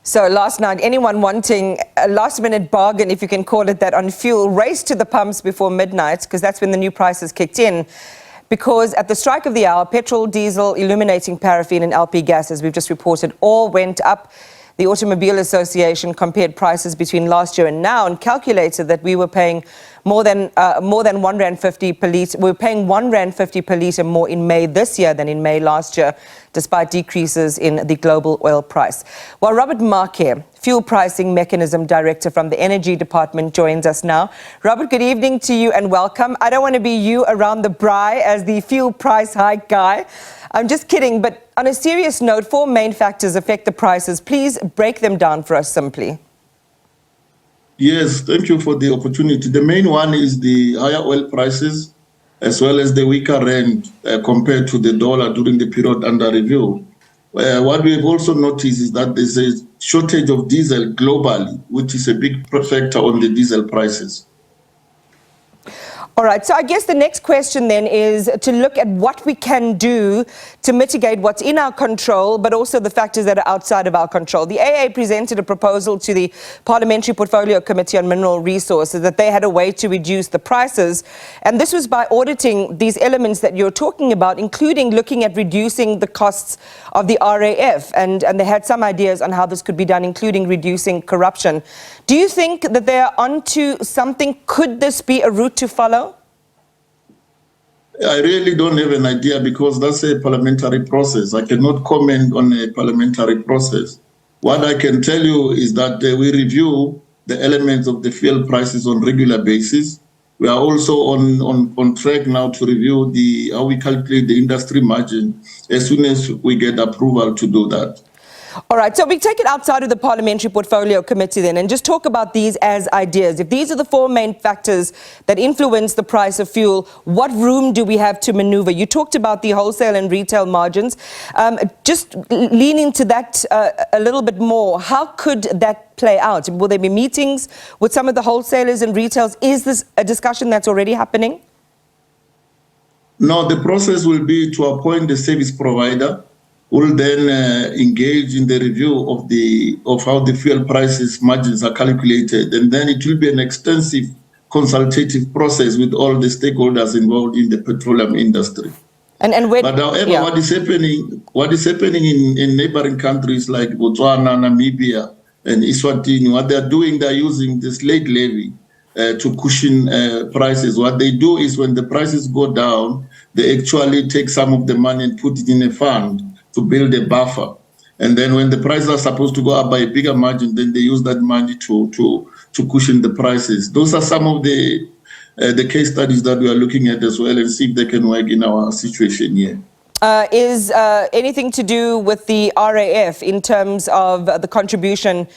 So last night, anyone wanting a last-minute bargain, if you can call it that, on fuel, raced to the pumps before midnight, because that's when the new prices kicked in. Because at the strike of the hour, petrol, diesel, illuminating, paraffin and LP gas, as we've just reported, all went up. The Automobile Association compared prices between last year and now and calculated that we were paying more than R1.50 per litre. We were paying R1.50 per litre more in May this year than in May last year, despite decreases in the global oil price. Well, Robert Maake, Fuel Pricing Mechanism Director from the Energy Department, joins us now. Robert, good evening to you and welcome. I don't want to be you around the braai as the fuel price hike guy. I'm just kidding, but on a serious note, 4 main factors affect the prices. Please break them down for us simply. Yes, thank you for the opportunity. The main one is the higher oil prices, as well as the weaker rand compared to the dollar during the period under review. What we've also noticed is that there's a shortage of diesel globally, which is a big factor on the diesel prices. All right, so I guess the next question then is to look at what we can do to mitigate what's in our control, but also the factors that are outside of our control. The AA presented a proposal to the Parliamentary Portfolio Committee on Mineral Resources that they had a way to reduce the prices. And this was by auditing these elements that you're talking about, including looking at reducing the costs of the RAF. And they had some ideas on how this could be done, including reducing corruption. Do you think that they're onto something? Could this be a route to follow? I really don't have an idea because that's a parliamentary process. I cannot comment on a parliamentary process. What I can tell you is that we review the elements of the fuel prices on a regular basis. We are also on track now to review how we calculate the industry margin as soon as we get approval to do that. All right, so we take it outside of the Parliamentary Portfolio Committee then and just talk about these as ideas. If these are the 4 main factors that influence the price of fuel, what room do we have to maneuver? You talked about the wholesale and retail margins. Just lean into that a little bit more. How could that play out? Will there be meetings with some of the wholesalers and retailers? Is this a discussion that's already happening? No, the process will be to appoint the service provider, will then engage in the review of how the fuel prices margins are calculated, and then it will be an extensive consultative process with all the stakeholders involved in the petroleum industry. But however, yeah, what is happening in neighboring countries like Botswana, Namibia, and Eswatini, what they're doing, they're using the slate levy to cushion prices. What they do is when the prices go down, they actually take some of the money and put it in a fund to build a buffer. And then when the prices are supposed to go up by a bigger margin, then they use that money to cushion the prices. Those are some of the case studies that we are looking at as well and see if they can work in our situation here. Is anything to do with the RAF in terms of the contribution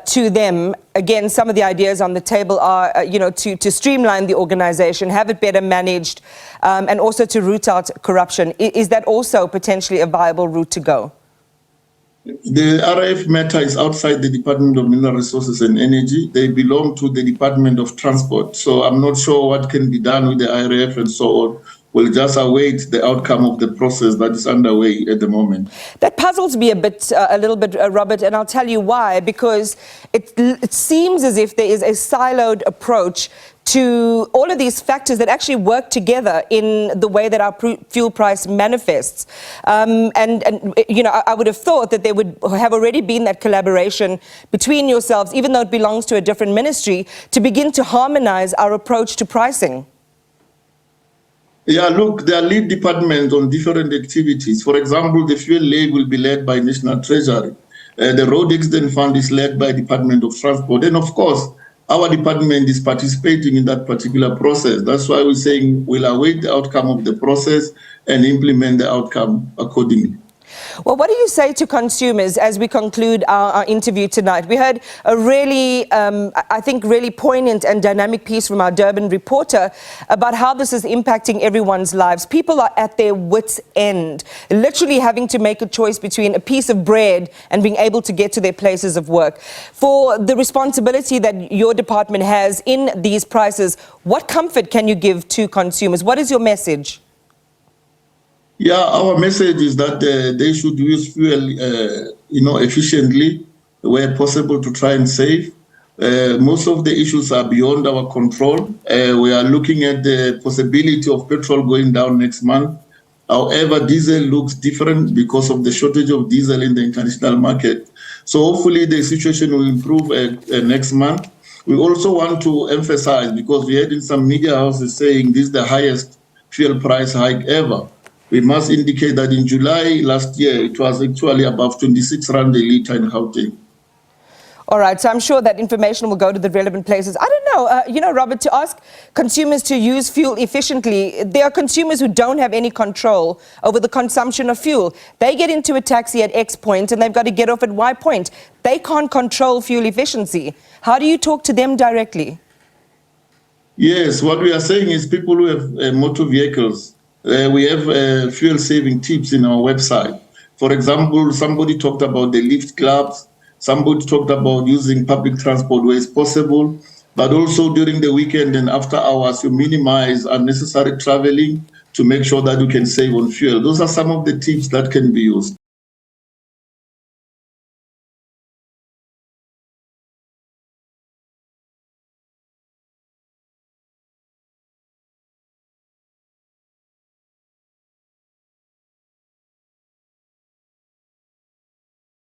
to them? Again, some of the ideas on the table are, to streamline the organization, have it better managed, and also to root out corruption. Is that also potentially a viable route to go? The RAF matter is outside the Department of Mineral Resources and Energy. They belong to the Department of Transport. So I'm not sure what can be done with the RAF and so on. We'll just await the outcome of the process that is underway at the moment. That puzzles me a little bit, Robert, and I'll tell you why. Because it seems as if there is a siloed approach to all of these factors that actually work together in the way that our fuel price manifests. I would have thought that there would have already been that collaboration between yourselves, even though it belongs to a different ministry, to begin to harmonize our approach to pricing. Yeah, look, there are lead departments on different activities. For example, the fuel leg will be led by National Treasury. The Road Accident Fund is led by Department of Transport. And of course, our department is participating in that particular process. That's why we're saying we'll await the outcome of the process and implement the outcome accordingly. Well, what do you say to consumers as we conclude our interview tonight? We heard a really, I think, really poignant and dynamic piece from our Durban reporter about how this is impacting everyone's lives. People are at their wits' end, literally having to make a choice between a piece of bread and being able to get to their places of work. For the responsibility that your department has in these prices, what comfort can you give to consumers? What is your message? Yeah, our message is that they should use fuel, efficiently. where possible to try and save. Most of the issues are beyond our control. We are looking at the possibility of petrol going down next month. However, diesel looks different because of the shortage of diesel in the international market. So hopefully the situation will improve next month. We also want to emphasize, because we heard in some media houses saying this is the highest fuel price hike ever. We must indicate that in July last year, it was actually above 26 rand a litre in Gauteng. All right, so I'm sure that information will go to the relevant places. I don't know, Robert, to ask consumers to use fuel efficiently, there are consumers who don't have any control over the consumption of fuel. They get into a taxi at X point and they've got to get off at Y point. They can't control fuel efficiency. How do you talk to them directly? Yes, what we are saying is people who have motor vehicles, we have fuel-saving tips in our website. For example, somebody talked about the lift clubs. Somebody talked about using public transport where it's possible, but also during the weekend and after hours, you minimize unnecessary traveling to make sure that you can save on fuel. Those are some of the tips that can be used.